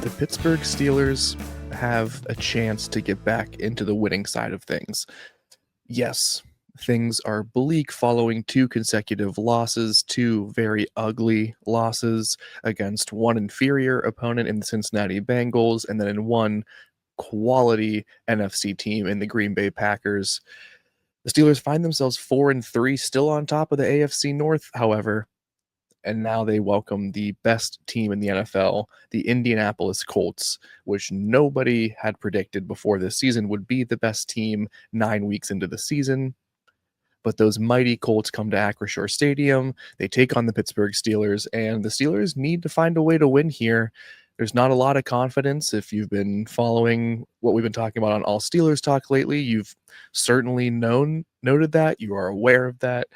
The Pittsburgh Steelers have a chance to get back into the winning side of things. Yes, things are bleak following two consecutive losses, two very ugly losses against one inferior opponent in the Cincinnati Bengals, and then in one quality NFC team in the Green Bay Packers. The Steelers find themselves 4-3, still on top of the AFC North, however, and now they welcome the best team in the NFL, the Indianapolis Colts, which nobody had predicted before this season would be the best team 9 weeks into the season. But those mighty Colts come to Acrisure Stadium. They take on the Pittsburgh Steelers, and the Steelers need to find a way to win here. There's not a lot of confidence. If you've been following what we've been talking about on All Steelers Talk lately, you've certainly noted that. You are aware of that.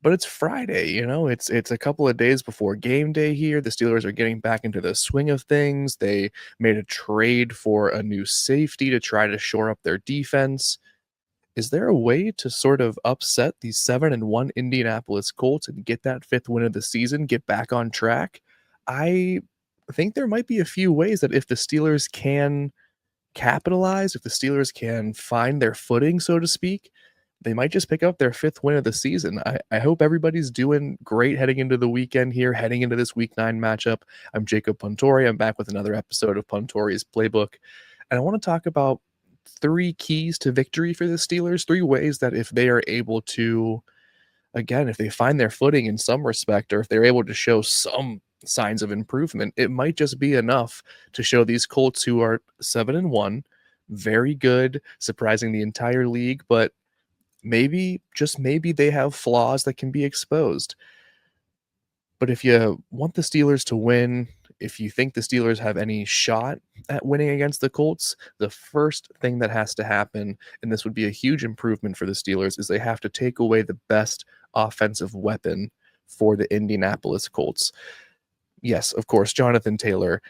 But it's Friday, it's a couple of days before game day here. The Steelers are getting back into the swing of things. They made a trade for a new safety to try to shore up their defense. Is there a way to sort of upset these 7-1 Indianapolis Colts and get that fifth win of the season, get back on track? I think there might be a few ways that if the Steelers can capitalize, if the Steelers can find their footing, so to speak, they might just pick up their fifth win of the season. I hope everybody's doing great heading into the weekend here, heading into this week 9 matchup. I'm Jacob Puntori. I'm back with another episode of Puntori's Playbook. And I want to talk about three keys to victory for the Steelers, three ways that if they are able to, again, if they find their footing in some respect, or if they're able to show some signs of improvement, it might just be enough to show these Colts, who are 7-1, very good, surprising the entire league, but maybe, just maybe, they have flaws that can be exposed. But if you want the Steelers to win, if you think the Steelers have any shot at winning against the Colts, the first thing that has to happen, and this would be a huge improvement for the Steelers, is they have to take away the best offensive weapon for the Indianapolis Colts. Yes, of course, Jonathan Taylor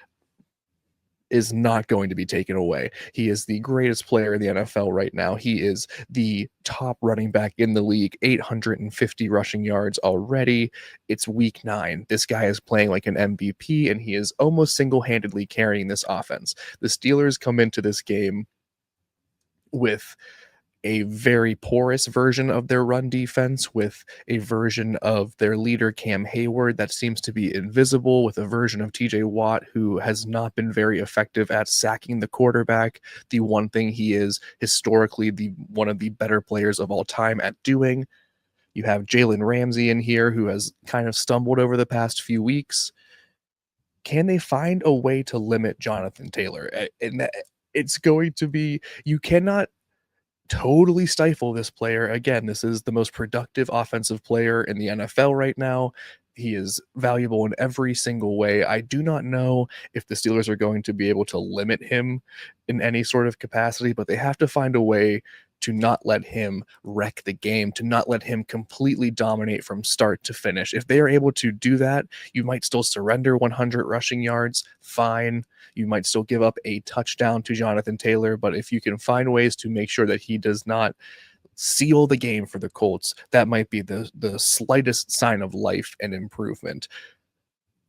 is not going to be taken away. He is the greatest player in the NFL right now. He is the top running back in the league, 850 rushing yards already. It's week 9. This guy is playing like an MVP, and he is almost single-handedly carrying this offense. The Steelers come into this game with a very porous version of their run defense, with a version of their leader Cam Hayward that seems to be invisible, with a version of TJ Watt who has not been very effective at sacking the quarterback, the one thing he is historically the one of the better players of all time at doing. You have Jalen Ramsey in here, who has kind of stumbled over the past few weeks. Can they find a way to limit Jonathan Taylor? And it's going to be, you cannot totally stifle this player. Again, this is the most productive offensive player in the NFL right now. He is valuable in every single way. I do not know if the Steelers are going to be able to limit him in any sort of capacity, but they have to find a way to not let him wreck the game, to not let him completely dominate from start to finish. If they are able to do that, you might still surrender 100 rushing yards, fine. You might still give up a touchdown to Jonathan Taylor, but if you can find ways to make sure that he does not seal the game for the Colts, that might be the slightest sign of life and improvement.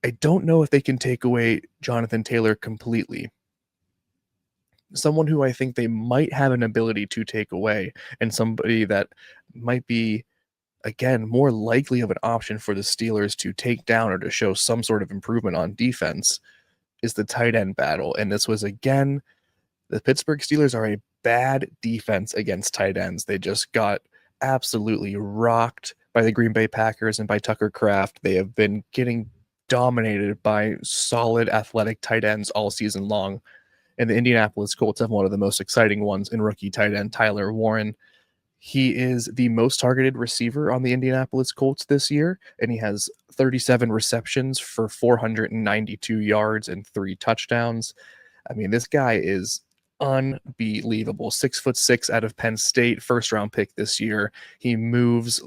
I don't know if they can take away Jonathan Taylor completely. Someone who I think they might have an ability to take away, and somebody that might be, again, more likely of an option for the Steelers to take down or to show some sort of improvement on defense, is the tight end battle. And this was, again, the Pittsburgh Steelers are a bad defense against tight ends. They just got absolutely rocked by the Green Bay Packers and by Tucker Kraft. They have been getting dominated by solid athletic tight ends all season long. And the Indianapolis Colts have one of the most exciting ones in rookie tight end Tyler Warren. He is the most targeted receiver on the Indianapolis Colts this year, and he has 37 receptions for 492 yards and 3 touchdowns. I mean, this guy is unbelievable. 6'6" out of Penn State, first round pick this year. He moves,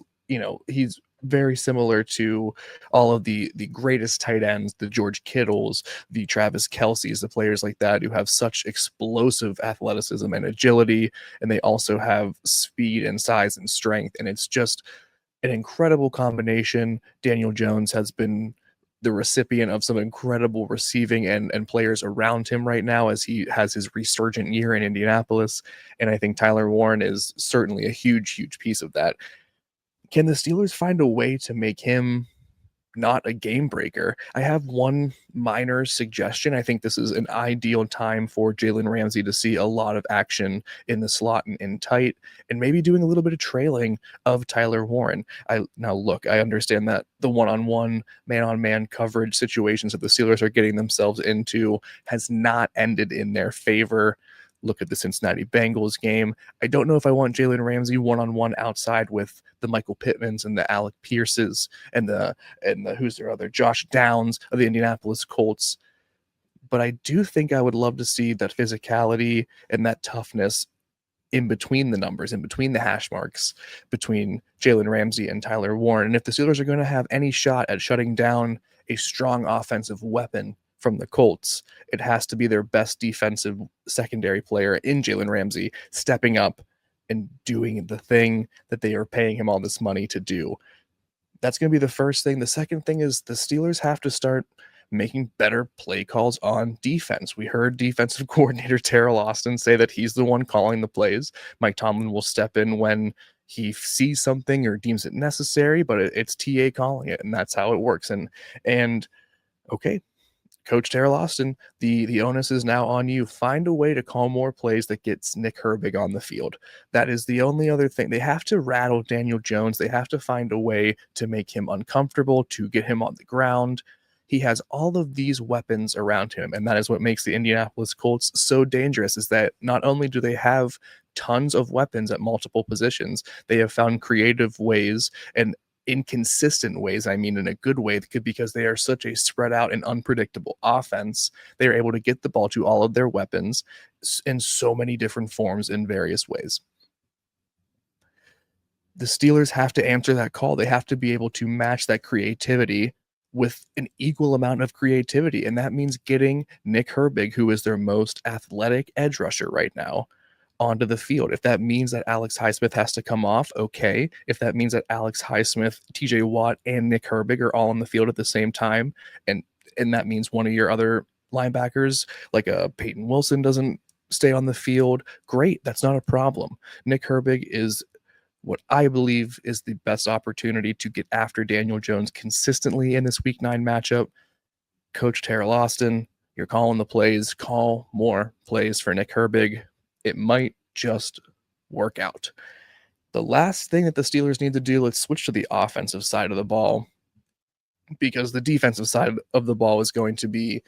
he's very similar to all of the greatest tight ends, the George Kittles, the Travis Kelce's, the players like that who have such explosive athleticism and agility, and they also have speed and size and strength, and it's just an incredible combination. Daniel Jones has been the recipient of some incredible receiving and players around him right now as he has his resurgent year in Indianapolis. And I think Tyler Warren is certainly a huge, huge piece of that. Can the Steelers find a way to make him not a game breaker? I have one minor suggestion. I think this is an ideal time for Jalen Ramsey to see a lot of action in the slot and tight, and maybe doing a little bit of trailing of Tyler Warren. I now look, I understand that the one-on-one, man-on-man coverage situations that the Steelers are getting themselves into has not ended in their favor. Look at the Cincinnati Bengals game. I don't know if I want Jalen Ramsey one-on-one outside with the Michael Pittmans and the Alec Pierces and the who's their other Josh Downs of the Indianapolis Colts. But I do think I would love to see that physicality and that toughness in between the numbers, in between the hash marks, between Jalen Ramsey and Tyler Warren. And if the Steelers are going to have any shot at shutting down a strong offensive weapon from the Colts, it has to be their best defensive secondary player in Jalen Ramsey stepping up and doing the thing that they are paying him all this money to do. That's going to be the first thing. The second thing is the Steelers have to start making better play calls on defense. We heard defensive coordinator Terrell Austin say that he's the one calling the plays. Mike Tomlin will step in when he sees something or deems it necessary, but it's TA calling it, and that's how it works. And okay, Coach Terrell Austin, the onus is now on you. Find a way to call more plays that gets Nick Herbig on the field. That is the only other thing. They have to rattle Daniel Jones. They have to find a way to make him uncomfortable, to get him on the ground. He has all of these weapons around him, and that is what makes the Indianapolis Colts so dangerous, is that not only do they have tons of weapons at multiple positions, they have found creative ways and inconsistent ways, I mean in a good way, because they are such a spread out and unpredictable offense. They are able to get the ball to all of their weapons in so many different forms in various ways. The Steelers have to answer that call. They have to be able to match that creativity with an equal amount of creativity. And that means getting Nick Herbig, who is their most athletic edge rusher right now, onto the field. If that means that Alex Highsmith has to come off, okay. If that means that Alex Highsmith, TJ Watt, and Nick Herbig are all on the field at the same time, and that means one of your other linebackers, like a Peyton Wilson, doesn't stay on the field, great. That's not a problem. Nick Herbig is what I believe is the best opportunity to get after Daniel Jones consistently in this Week 9 matchup. Coach Terrell Austin, you're calling the plays. Call more plays for Nick Herbig. It might just work out. The last thing that the Steelers need to do, let's switch to the offensive side of the ball, because the defensive side of the ball is going to be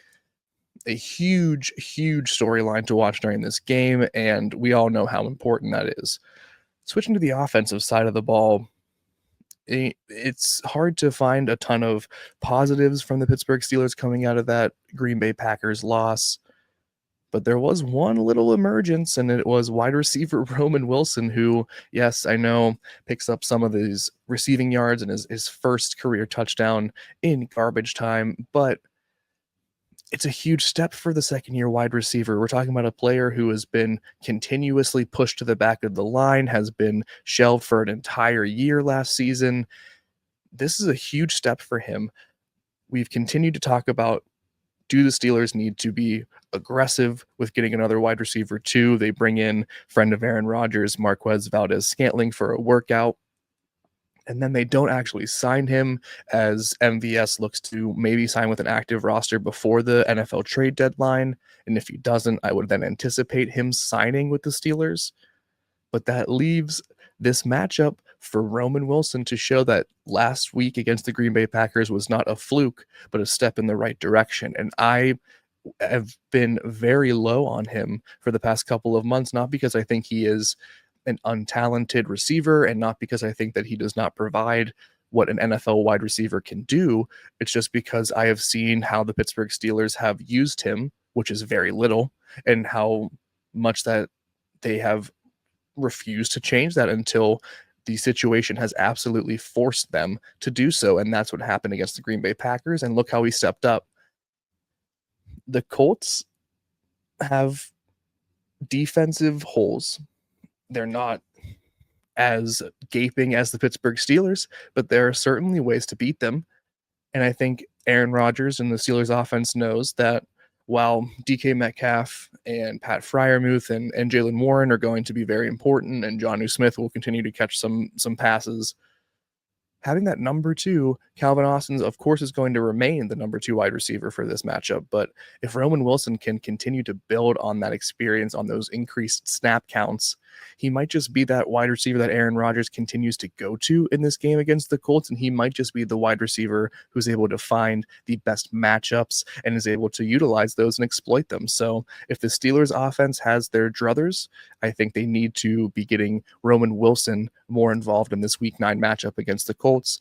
a huge, huge storyline to watch during this game, and we all know how important that is. Switching to the offensive side of the ball, it's hard to find a ton of positives from the Pittsburgh Steelers coming out of that Green Bay Packers loss. But there was one little emergence, and it was wide receiver Roman Wilson, who, yes, I know, picks up some of these receiving yards and his first career touchdown in garbage time. But it's a huge step for the second-year wide receiver. We're talking about a player who has been continuously pushed to the back of the line, has been shelved for an entire year last season. This is a huge step for him. We've continued to talk about, do the Steelers need to be aggressive with getting another wide receiver too? They bring in friend of Aaron Rodgers, Marquez Valdez-Scantling, for a workout, and then they don't actually sign him, as MVS looks to maybe sign with an active roster before the NFL trade deadline. And if he doesn't, I would then anticipate him signing with the Steelers. But that leaves this matchup for Roman Wilson to show that last week against the Green Bay Packers was not a fluke, but a step in the right direction. And I have been very low on him for the past couple of months, not because I think he is an untalented receiver and not because I think that he does not provide what an NFL wide receiver can do. It's just because I have seen how the Pittsburgh Steelers have used him, which is very little, and how much that they have refused to change that until the situation has absolutely forced them to do so. And that's what happened against the Green Bay Packers. And look how he stepped up. The Colts have defensive holes. They're not as gaping as the Pittsburgh Steelers, but there are certainly ways to beat them. And I think Aaron Rodgers and the Steelers offense knows that while DK Metcalf and Pat Fryermuth and Jalen Warren are going to be very important, and Jonnu Smith will continue to catch some passes, having that number two, Calvin Austin, of course, is going to remain the number two wide receiver for this matchup. But if Roman Wilson can continue to build on that experience, on those increased snap counts, he might just be that wide receiver that Aaron Rodgers continues to go to in this game against the Colts. And he might just be the wide receiver who's able to find the best matchups and is able to utilize those and exploit them. So if the Steelers offense has their druthers, I think they need to be getting Roman Wilson more involved in this week 9 matchup against the Colts.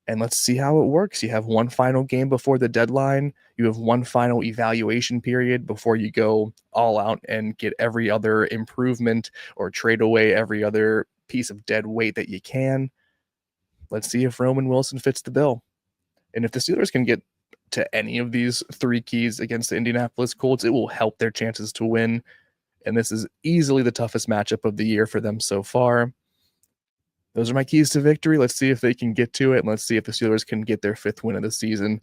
And let's see how it works. You have one final game before the deadline. You have one final evaluation period before you go all out and get every other improvement or trade away every other piece of dead weight that you can. Let's see if Roman Wilson fits the bill. And if the Steelers can get to any of these three keys against the Indianapolis Colts, it will help their chances to win. And this is easily the toughest matchup of the year for them so far. Those are my keys to victory. Let's see if they can get to it, and let's see if the Steelers can get their 5th win of the season.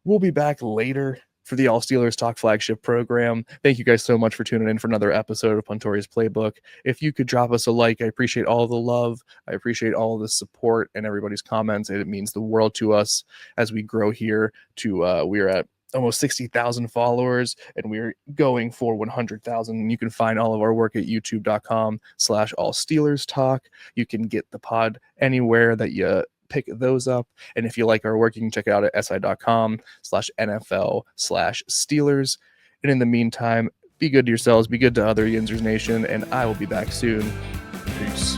We'll be back later for the All Steelers Talk flagship program. Thank you guys so much for tuning in for another episode of Puntori's Playbook. If you could drop us a like, I appreciate all the love. I appreciate all the support and everybody's comments. It means the world to us as we grow here to we are at almost 60,000 followers, and we're going for 100,000. You can find all of our work at youtube.com/all Steelers talk. You can get the pod anywhere that you pick those up. And if you like our work, you can check it out at si.com/NFL/Steelers. And in the meantime, be good to yourselves, be good to other Yinzers Nation, and I will be back soon. Peace.